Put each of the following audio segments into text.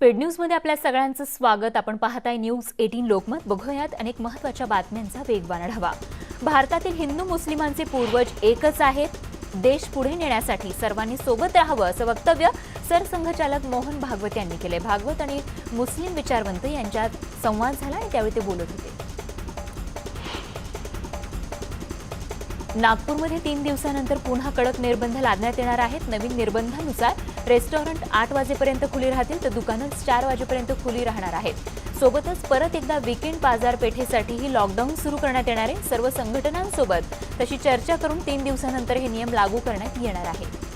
Speed न्यूजमध्ये आपल्या सगळ्यांचं स्वागत। आपण पाहताय न्यूज 18 लोकमत। बघूयात अनेक महत्त्वाच्या बातम्यांचा वेगवान आढावा। भारतातील हिंदू मुस्लिमांचे पूर्वज एकच आहेत। देश पुढे नेण्यासाठी सर्वांनी सोबत राहावं असं वक्तव्य सरसंघचालक मोहन भागवत यांनी केले। भागवत आणि मुस्लिम विचारवंत यांच्यात संवाद झाला आणि त्यावेळी ते बोलत होते। नागपूरमध्ये 3 दिवसांनंतर पुन्हा कडक निर्बंध लादण्यात येणार आहेत। नवीन निर्बंधानुसार रेस्टॉरंट 8 वाजेपर्यंत खुली राहतील तर दुकानं 4 वाजेपर्यंत खुली राहणार आहेत। सोबतच परत एकदा वीकेंड बाजारपेठेसाठीही लॉकडाऊन सुरू करण्यात येणार आहे। सर्व संघटनांसोबत तशी चर्चा करून 3 दिवसांनंतर हे नियम लागू करण्यात येणार आहेत।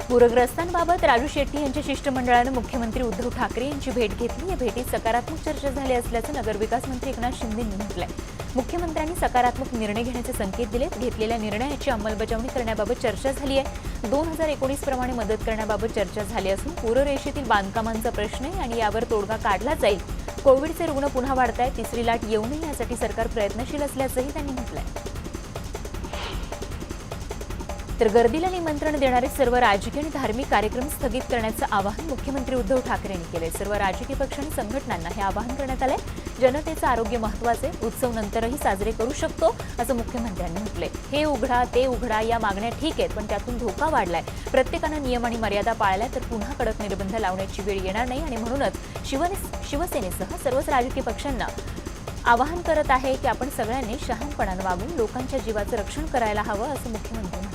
पूरग्रस्तांबाबत राजू शेट्टी यांच्या शिष्टमंडळाने मुख्यमंत्री उद्धव ठाकरे यांची भेट घेतली। या भेटीत सकारात्मक चर्चा झाली असल्याचं नगरविकास मंत्री एकनाथ शिंदे यांनी म्हटलंय। मुख्यमंत्र्यांनी सकारात्मक निर्णय घेण्याचे संकेत दिलेत। घेतलेल्या निर्णयाची अंमलबजावणी करण्याबाबत चर्चा झाली आहे। 2019 प्रमाणे मदत करण्याबाबत चर्चा झाली असून पूररेषेतील बांधकामांचा प्रश्न आहे आणि यावर तोडगा काढला जाईल। कोविडचे रुग्ण पुन्हा वाढतायत, तिसरी लाट येऊ नये यासाठी सरकार प्रयत्नशील असल्याचंही त्यांनी म्हटलंय। तर गर्दीला निमंत्रण देणारे सर्व राजकीय आणि धार्मिक कार्यक्रम स्थगित करण्याचं आवाहन मुख्यमंत्री उद्धव ठाकरे यांनी केले। सर्व राजकीय पक्ष आणि संघटनांना हे आवाहन करण्यात आले। जनतेचं आरोग्य महत्त्वाचे, उत्सव नंतरही साजरे करू शकतो असं मुख्यमंत्र्यांनी म्हटले। हे उघडा ते उघडा या मागण्या ठीक आहेत, पण त्यातून धोका वाढलाय। प्रत्येकानं नियम आणि मर्यादा पाळल्या तर पुन्हा कडक निर्बंध लावण्याची वेळ येणार नाही आणि म्हणूनच शिवसेनेसह सर्वच राजकीय पक्षांना आवाहन करत आहे की आपण सगळ्यांनी शहाणपणानं वागून लोकांच्या जीवाचं रक्षण करायला हवं असं मुख्यमंत्री म्हणाले।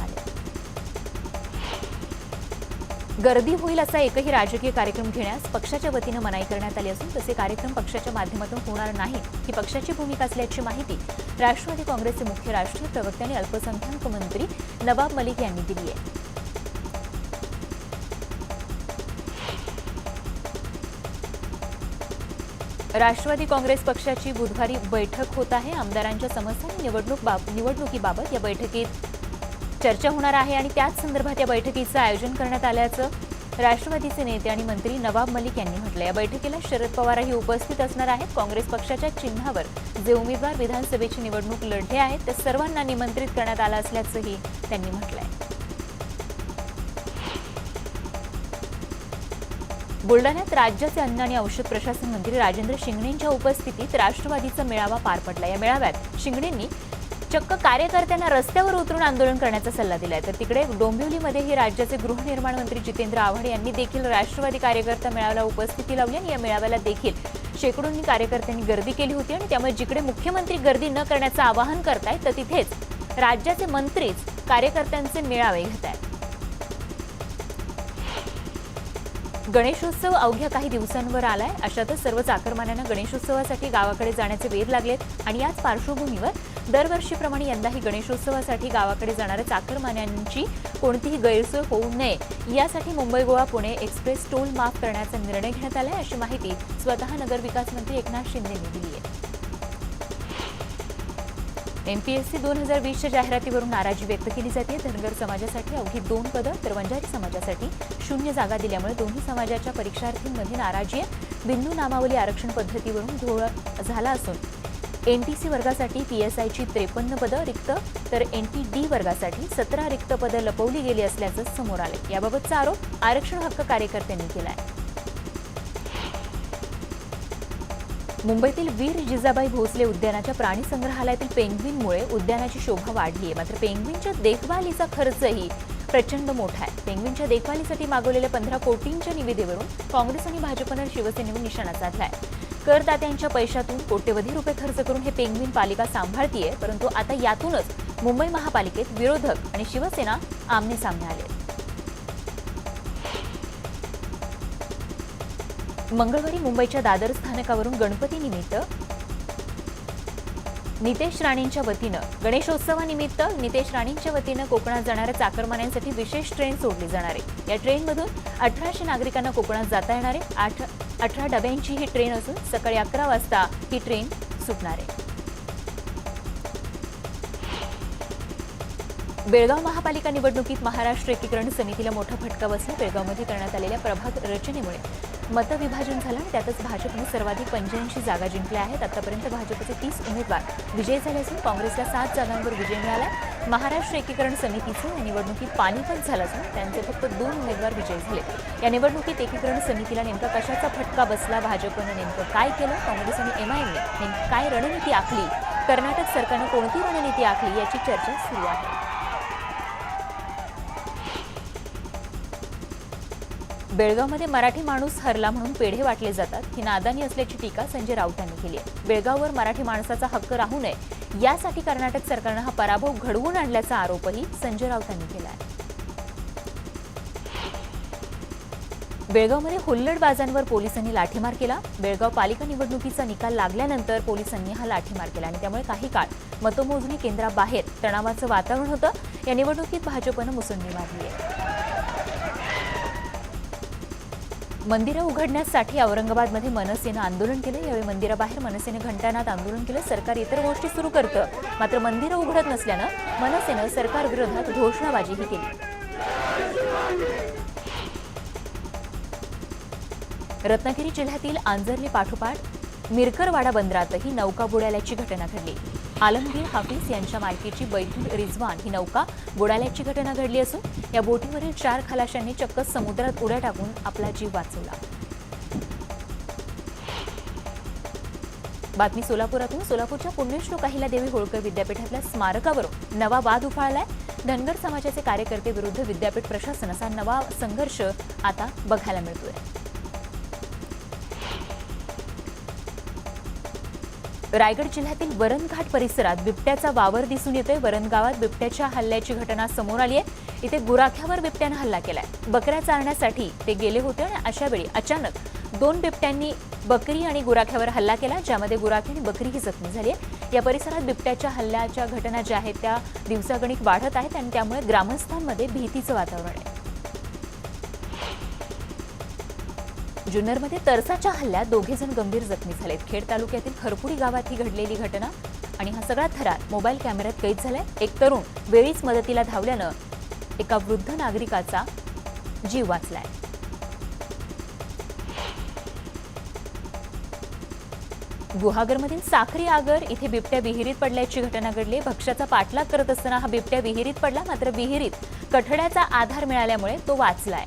गर्दी होईल असा एकही राजकीय कार्यक्रम घेण्यास पक्षाच्या वतीनं मनाई करण्यात आली असून तसे कार्यक्रम पक्षाच्या माध्यमातून होणार नाहीत ही पक्षाची भूमिका असल्याची माहिती राष्ट्रवादी काँग्रेसचे मुख्य राष्ट्रीय प्रवक्ते आणि अल्पसंख्याक मंत्री नवाब मलिक यांनी दिली आहे। राष्ट्रवादी काँग्रेस पक्षाची बुधवारी बैठक होत आहे। आमदारांच्या समस्या आणि निवडणुकीबाबत या बैठकीत चर्चा होणार आहे आणि त्याच संदर्भात या बैठकीचं आयोजन करण्यात आल्याचं राष्ट्रवादीचे नेते आणि मंत्री नवाब मलिक यांनी म्हटलं। या बैठकीला शरद पवारही उपस्थित असणार आहेत। काँग्रेस पक्षाच्या चिन्हावर जे उमेदवार विधानसभेची निवडणूक लढले आहेत त्या सर्वांना निमंत्रित करण्यात आलं असल्याचंही त्यांनी म्हटलंय। बुलढाण्यात राज्याचे अन्न आणि औषध प्रशासन मंत्री राजेंद्र शिंगणेंच्या उपस्थितीत राष्ट्रवादीचा मेळावा पार पडला। या मेळाव्यात शिंगणेंनी चक्क कार्यकर्त्यांना रस्त्यावर उतरून आंदोलन करण्याचा सल्ला दिलाय। तर तिकडे डोंबिवलीमध्येही राज्याचे गृहनिर्माण मंत्री जितेंद्र आव्हाड यांनी देखील राष्ट्रवादी कार्यकर्ता मेळाव्याला उपस्थिती लावली आणि या मेळाव्याला देखील शेकडोंनी कार्यकर्त्यांनी गर्दी केली होती आणि त्यामुळे जिकडे मुख्यमंत्री गर्दी न करण्याचं आवाहन करतायत तर तिथेच राज्याचे मंत्रीच कार्यकर्त्यांचे मेळावे घेत आहेत। गणेशोत्सव अवघ्या काही दिवसांवर आलाय। अशातच सर्व चाकरमान्यांना गणेशोत्सवासाठी गावाकडे जाण्याचे वेध लागलेत आणि याच पार्श्वभूमीवर दरवर्षीप्रमाणे यंदाही गणेशोत्सवासाठी गावाकडे जाणाऱ्या चाकरमान्यांची कोणतीही गैरसोय होऊ नये यासाठी मुंबई गोवा पुणे एक्सप्रेस टोल माफ करण्याचा निर्णय घेण्यात आलाय अशी माहिती स्वतः नगरविकास मंत्री एकनाथ शिंदे यांनी दिली आहे। एमपीएससी 2020च्या जाहिरातीवरून नाराजी व्यक्त केली जाते। धनगर समाजासाठी अवघी 2 पदं तर वंजारी समाजासाठी 0 जागा दिल्यामुळे दोन्ही समाजाच्या परीक्षार्थींमध्ये नाराजी आहे। बिंदू नामावली आरक्षण पद्धतीवरून घोळ झाला असून एनटीसी वर्गासाठी पीएसआयची 53 पदं रिक्त तर एनटीडी वर्गासाठी 17 रिक्त पदं लपवली गेली असल्याचं समोर आले। याबाबतचा आरोप आरक्षण हक्क कार्यकर्त्यांनी केलाय। मुंबईतील वीर जिजाबाई भोसले उद्यानाच्या प्राणी संग्रहालयातील पेंग्विनमुळे उद्यानाची शोभा वाढली आहे। मात्र पेंग्विनच्या देखभालीचा खर्चही प्रचंड मोठा आहे। पेंग्विनच्या देखभालीसाठी मागवलेल्या 15 कोटींच्या निविदेवरून काँग्रेस आणि भाजपनं शिवसेनेवर निशाणा साधलाय। करदात्यांच्या पैशातून कोट्यवधी रुपये खर्च करून हे पेंग्विन पालिका सांभाळतीये, परंतु आता यातूनच मुंबई महापालिकेत विरोधक आणि शिवसेना आमने सामने आले। मंगळवारी मुंबईच्या दादर स्थानकावरून गणपतीनिमित्त नितेश राणेंच्या वतीनं गणेशोत्सवानिमित्त नितेश राणेंच्या वतीनं कोकणात जाणाऱ्या चाकरमान्यांसाठी विशेष ट्रेन सोडली जाणार आहे। या ट्रेनमधून 1800 नागरिकांना कोकणात जाता येणार आहे। 18 डब्यांची ही ट्रेन असून सकाळी 11 वाजता ही ट्रेन सुटणार आहे। बेळगाव महापालिका निवडणुकीत महाराष्ट्र एकीकरण समितीला मोठा फटका बसला। बेळगावमध्ये करण्यात आलेल्या प्रभाग रचनेमुळे मतविभाजन झालं आणि त्यातच भाजपने सर्वाधिक 85 जागा जिंकल्या आहेत. आतापर्यंत भाजपचे 30 उमेदवार विजयी झाले असून काँग्रेसला 7 जागांवर विजय मिळाला. महाराष्ट्र एकीकरण समितीचं या निवडणुकीत पानिपत झालं असून त्यांचे फक्त 2 उमेदवार विजयी झाले. या निवडणुकीत एकीकरण समितीला नेमका कशाचा फटका बसला, भाजपनं नेमकं काय केलं, काँग्रेस आणि एमआयएमने नेमकी काय रणनीती आखली, कर्नाटक सरकारनं कोणती रणनीती आखली, याची चर्चा सुरू आहे. बेळगावमध्ये मराठी माणूस हरला म्हणून पेढे वाटले जातात ही नादानी असल्याची टीका संजय राऊतांनी केली आहे. बेळगाववर मराठी माणसाचा हक्क राहू नये यासाठी कर्नाटक सरकारनं हा पराभव घडवून आणल्याचा आरोपही संजय राऊतांनी केला आहे. बेळगावमध्ये हुल्लडबाजांवर पोलिसांनी लाठीमार केला. बेळगाव पालिका निवडणुकीचा निकाल लागल्यानंतर पोलिसांनी हा लाठीमार केला आणि त्यामुळे काही काळ मतमोजणी केंद्राबाहेर तणावाचं वातावरण होतं. या निवडणुकीत भाजपनं मुसंडी मारली आहे. मंदिरं उघडण्यासाठी औरंगाबादमध्ये मनसेनं आंदोलन केलं. यावेळी मंदिराबाहेर मनसेनं घंटानाद आंदोलन केलं. सरकार इतर गोष्टी सुरू करतं, मात्र मंदिरं उघडत नसल्यानं मनसेनं सरकारविरोधात घोषणाबाजीही केली. रत्नागिरी जिल्ह्यातील आंजर्ली पाठोपाठ मिरकरवाडा बंदरातही नौका बुडाल्याची घटना घडली. आलमगीर हाफिज यांच्या मालकीची बैतूल रिझवान ही नौका बुडाल्याची घटना घडली असून या बोटीवरील 4 खलाशांनी चक्क समुद्रात उड्या टाकून आपला जीव वाचवला. बातमी सोलापुरातून. सोलापूरच्या पुण्यश्लोक अहिल्यादेवी होळकर विद्यापीठातल्या स्मारकावरून नवा वाद उफाळलाय. धनगर समाजाचे कार्यकर्ते विरुद्ध विद्यापीठ प्रशासन असा नवा संघर्ष आता बघायला मिळतोय. रायगड जिल्ह्यातील वरणघाट परिसरात बिबट्याचा वावर दिसून येतोय. वरण गावात बिबट्याच्या हल्ल्याची घटना समोर आली आहे. इथे गुराख्यावर बिबट्यानं हल्ला केलाय. बकऱ्या चारण्यासाठी ते गेले होते आणि अशा वेळी अचानक 2 बिबट्यांनी बकरी आणि गुराख्यावर हल्ला केला, ज्यामध्ये गुराखी आणि बकरीही जखमी झाली आहे. या परिसरात बिबट्याच्या हल्ल्याच्या घटना ज्या आहेत त्या दिवसागणिक वाढत आहेत आणि त्यामुळे ग्रामस्थांमध्ये भीतीचं वातावरण आहे. जुन्नरमध्ये तरसाच्या हल्ल्यात 2 जण गंभीर जखमी झालेत. खेड तालुक्यातील खरपुडी गावात ही घडलेली घटना आणि हा सगळा थरार मोबाईल कॅमेऱ्यात कैद झालाय. एक तरुण वेळीच मदतीला धावल्यानं एका वृद्ध नागरिकाचा जीव वाचलाय. गुहागरमधील साखरी आगर इथे बिबट्या विहिरीत पडल्याची घटना घडली. भक्ष्याचा पाठलाग करत असताना हा बिबट्या विहिरीत पडला, मात्र विहिरीत कठड्याचा आधार मिळाल्यामुळे तो वाचलाय.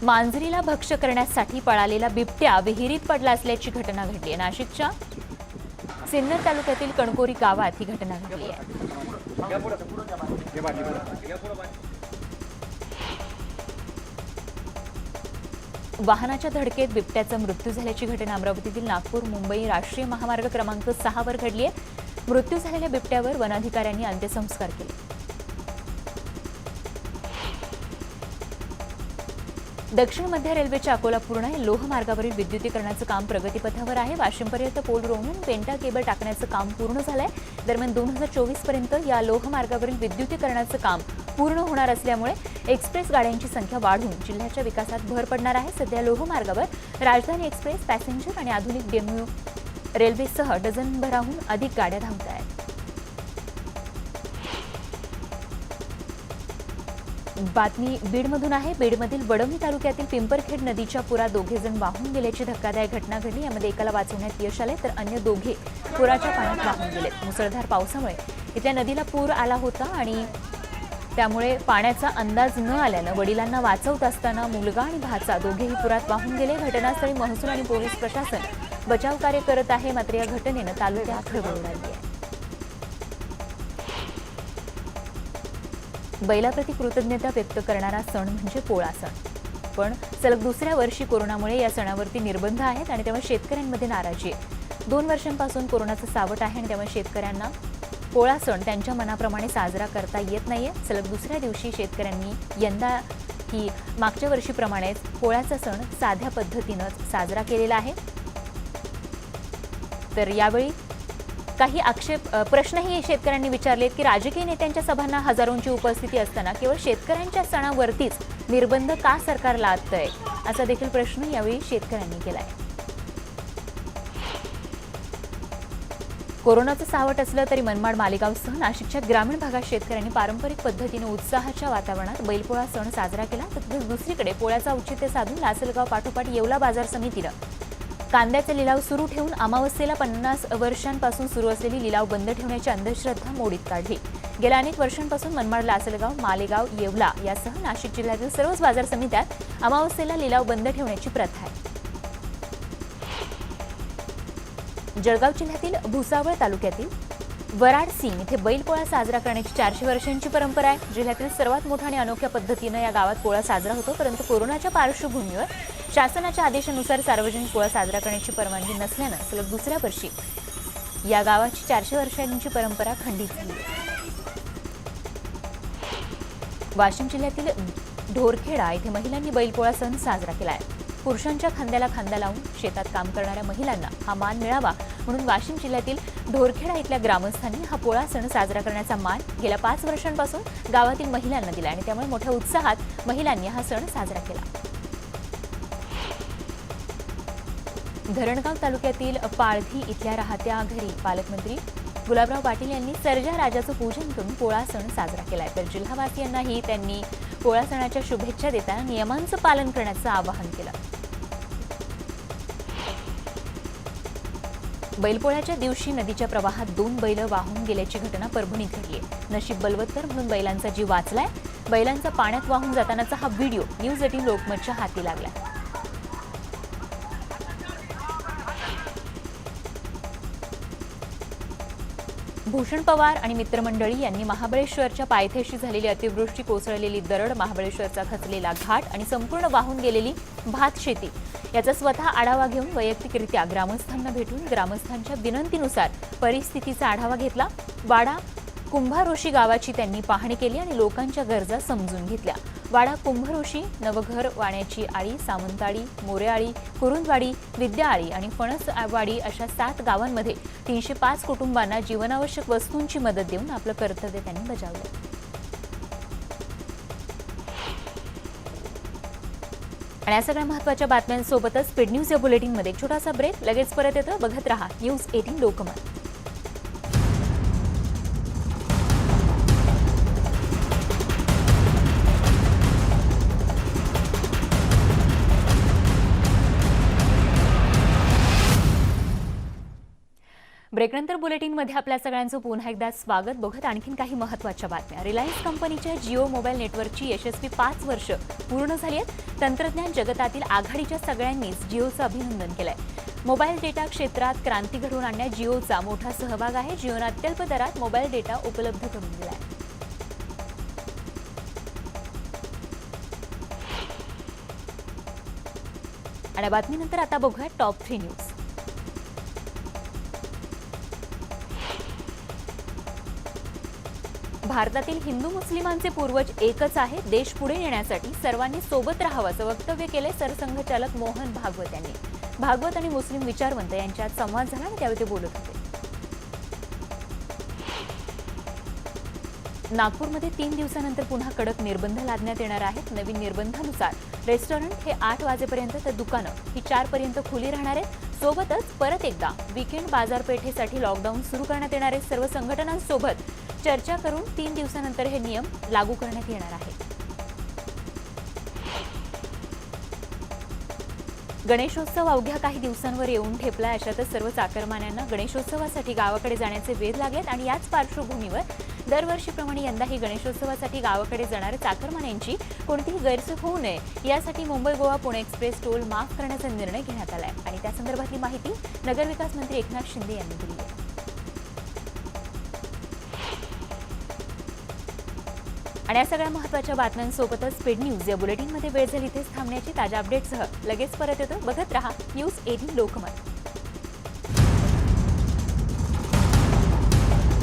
मांजरीला भक्ष्य करण्यासाठी पळालेला बिबट्या विहिरीत पडला असल्याची घटना घडली आहे. नाशिकच्या सिन्नर तालुक्यातील कणकोरी गावात ही घटना घडली आहे. वाहनाच्या धडकेत बिबट्याचा मृत्यू झाल्याची घटना अमरावतीतील नागपूर मुंबई राष्ट्रीय महामार्ग क्रमांक 6 वर घडली आहे. मृत्यू झालेल्या बिबट्यावर वनाधिकाऱ्यांनी अंत्यसंस्कार केले. दक्षिण मध्य रेल्वेच्या अकोला पूर्णा या लोहमार्गावरील विद्युतीकरणाचं काम प्रगतीपथावर आहे. वाशिमपर्यंत पोल रोवून पेंटा केबल टाकण्याचं काम पूर्ण झालंय. दरम्यान 2024 पर्यंत या लोहमार्गावरील विद्युतीकरणाचं काम पूर्ण होणार असल्यामुळे एक्सप्रेस गाड्यांची संख्या वाढून जिल्ह्याच्या विकासात भर पडणार आहे. सध्या लोहमार्गावर राजधानी एक्सप्रेस, पॅसेंजर आणि आधुनिक डेमू रेल्वेसह डझनभराहून अधिक गाड्या धावत आहेत. बातमी बीडमधून आहे. बीडमधील वडवणी तालुक्यातील पिंपरखेड नदीच्या पुरात 2 जण वाहून गेल्याची धक्कादायक घटना घडली. यामध्ये एकाला वाचवण्यात यश आले तर अन्य 2 पुराच्या पाण्यात वाहून गेलेत. मुसळधार पावसामुळे इथल्या नदीला पूर आला होता आणि त्यामुळे पाण्याचा अंदाज न आल्यानं वडिलांना वाचवत असताना मुलगा आणि भाचा दोघेही पुरात वाहून गेले. घटनास्थळी महसूल आणि पोलीस प्रशासन बचाव कार्य करत आहे. मात्र या घटनेनं तालुक्यात खळबळ उडाली आहे. बैलाप्रती कृतज्ञता व्यक्त करणारा सण म्हणजे पोळा सण. पण सलग दुसऱ्या वर्षी कोरोनामुळे या सणावरती निर्बंध आहेत आणि त्यामुळे शेतकऱ्यांमध्ये नाराजी आहे. 2 वर्षांपासून कोरोनाचं सावट आहे आणि त्यामुळे शेतकऱ्यांना पोळा सण त्यांच्या मनाप्रमाणे साजरा करता येत नाहीये. सलग दुसऱ्या दिवशी शेतकऱ्यांनी यंदा ही मागच्या वर्षीप्रमाणेच पोळ्याचा सण साध्या पद्धतीनंच साजरा केलेला आहे. तर यावेळी काही प्रश्नही शेतकऱ्यांनी विचारलेत की राजकीय नेत्यांच्या सभांना हजारोंची उपस्थिती असताना केवळ शेतकऱ्यांच्या सणावरतीच निर्बंध का सरकार लादतंय असा देखील प्रश्न यावेळी शेतकऱ्यांनी केलाय. कोरोनाचं सावट असलं तरी मनमाड मालेगावसह नाशिकच्या ग्रामीण भागात शेतकऱ्यांनी पारंपरिक पद्धतीने उत्साहाच्या वातावरणात बैलपोळा सण साजरा केला. तर दुसरीकडे पोळ्याचं औचित्य साधून लासलगाव पाठोपाठ येवला बाजार समितीनं कांद्याचे लिलाव सुरू ठेवून अमावस्येला 50 वर्षांपासून सुरू असलेली लिलाव बंद ठेवण्याची अंधश्रद्धा मोडीत काढली. गेल्या अनेक वर्षांपासून मनमाड, लासलगाव, मालेगाव, येवला यासह नाशिक जिल्ह्यातील सर्वच बाजार समित्यात अमावस्येला लिलाव बंद ठेवण्याची प्रथा आहे. जळगाव जिल्ह्यातील भुसावळ तालुक्यातील वराडसिंग इथे बैलपोळा साजरा करण्याची 400 वर्षांची परंपरा आहे. जिल्ह्यातील सर्वात मोठ्या आणि अनोख्या पद्धतीनं या गावात पोळा साजरा होतो. परंतु कोरोनाच्या पार्श्वभूमीवर शासनाच्या आदेशानुसार सार्वजनिक पोळा साजरा करण्याची परवानगी नसल्यानं सलग दुसऱ्या वर्षी या गावाची 400 वर्षांची परंपरा खंडित झाली. वाशिम जिल्ह्यातील ढोरखेडा इथे महिलांनी बैलपोळा सण साजरा केला आहे. पुरुषांच्या खांद्याला खांदा लावून शेतात काम करणाऱ्या महिलांना हा मान मिळावा म्हणून वाशिम जिल्ह्यातील ढोरखेडा इथल्या ग्रामस्थांनी हा पोळा सण साजरा करण्याचा मान गेल्या 5 वर्षांपासून गावातील महिलांना दिला आणि त्यामुळे मोठ्या उत्साहात महिलांनी हा सण साजरा केला. धरणगाव तालुक्यातील पाळधी इथल्या राहत्या घरी पालकमंत्री गुलाबराव पाटील यांनी सर्जा राजाचं पूजन करून पोळा सण साजरा केलाय. तर जिल्हावासियांनाही त्यांनी पोळा सणाच्या शुभेच्छा देताना नियमांचं पालन करण्याचं आवाहन केलं. बैलपोळ्याच्या दिवशी नदीच्या प्रवाहात 2 बैल वाहून गेल्याची घटना परभणीत घडली आहे. नशीब बलवत्तर म्हणून बैलांचा जीव वाचलाय. बैलांचा पाण्यात वाहून जातानाचा हा व्हिडिओ न्यूज 18 लोकमतच्या हाती लागलाय. भूषण पवार आणि मित्रमंडळी यांनी महाबळेश्वरच्या पायथ्याशी झालेली अतिवृष्टी, कोसळलेली दरड, महाबळेश्वरचा खचलेला घाट आणि संपूर्ण वाहून गेलेली भात शेती याचा स्वतः आढावा घेऊन वैयक्तिकरित्या ग्रामस्थांना भेटून ग्रामस्थांच्या विनंतीनुसार परिस्थितीचा आढावा घेतला. वाडा कुंभारोशी गावाची त्यांनी पाहणी केली आणि लोकांच्या गरजा समजून घेतल्या. वाडा कुंभारोशी, नवघर, वाण्याची आळी, सामंताळी, मोरेआळी, कुरुंदवाडी, विद्याआळी आणि फणसवाडी अशा 7 गावांमध्ये 305 कुटुंबांना जीवनावश्यक वस्तूंची मदत देऊन आपलं कर्तव्य त्यांनी बजावलं. आणि या सगळ्या महत्त्वाच्या बातम्यांसोबतच स्पीड न्यूज या बुलेटिनमध्ये एक छोटासा ब्रेक. लगेच परत येतं. बघत रहा न्यूज 18 लोकमत. ब्रेकनंतर बुलेटिनमध्ये आपल्या सगळ्यांचं पुन्हा एकदा स्वागत. बघत आणखीन काही महत्त्वाच्या बातम्या. रिलायन्स कंपनीच्या जिओ मोबाईल नेटवर्कची यशस्वी 5 वर्ष पूर्ण झाली आहेत. तंत्रज्ञान जगतातील आघाडीच्या सगळ्यांनीच जिओचं अभिनंदन केलंय. मोबाईल डेटा क्षेत्रात क्रांती घडवून आणण्यात जिओचा मोठा सहभाग आहे. जिओनं अत्यल्प दरात मोबाईल डेटा उपलब्ध करून दिलाय. आणि बातमीनंतर आता बघूया टॉप 3 न्यूज. भारतातील हिंदू मुस्लिमांचे पूर्वज एकच आहे. देश पुढे नेण्यासाठी सर्वांनी सोबत राहावं असं वक्तव्य केले सरसंघचालक मोहन भागवत यांनी. भागवत आणि मुस्लिम विचारवंत यांच्यात संवाद झाला आणि त्यावेळी ते बोलत होते. नागपूरमध्ये 3 दिवसानंतर पुन्हा कडक निर्बंध लादण्यात येणार आहेत. नवीन निर्बंधानुसार रेस्टॉरंट हे 8 वाजेपर्यंत तर दुकानं ही 4 पर्यंत खुली राहणार आहेत. सोबतच परत एकदा वीकेंड बाजारपेठेसाठी लॉकडाऊन सुरू करण्यात येणार आहे. सर्व संघटनांसोबत चर्चा करून 3 दिवसानंतर हे नियम लागू करण्यात येणार आहे. गणेशोत्सव अवघ्या काही दिवसांवर येऊन ठेपलाय. अशातच सर्व चाकरमान्यांना गणेशोत्सवासाठी गावाकडे जाण्याचे वेध लागलेत आणि याच पार्श्वभूमीवर दरवर्षीप्रमाणे यंदाही गणेशोत्सवासाठी गावाकडे जाणाऱ्या चाकरमान्यांची कोणतीही गैरसोय होऊ नये यासाठी मुंबई गोवा पुणे एक्सप्रेस टोल माफ करण्याचा निर्णय घेण्यात आलाय आणि त्या संदर्भातली माहिती नगरविकास मंत्री एकनाथ शिंदे यांनी दिली आहे. आणि या सगळ्या महत्त्वाच्या बातम्यांसोबतच स्पीड न्यूज या बुलेटिनमध्ये वेळ झाली इथेच थांबण्याची. ताज्या अपडेटसह लगेच परत येतो. बघत रहा न्यूज 18 लोकमत.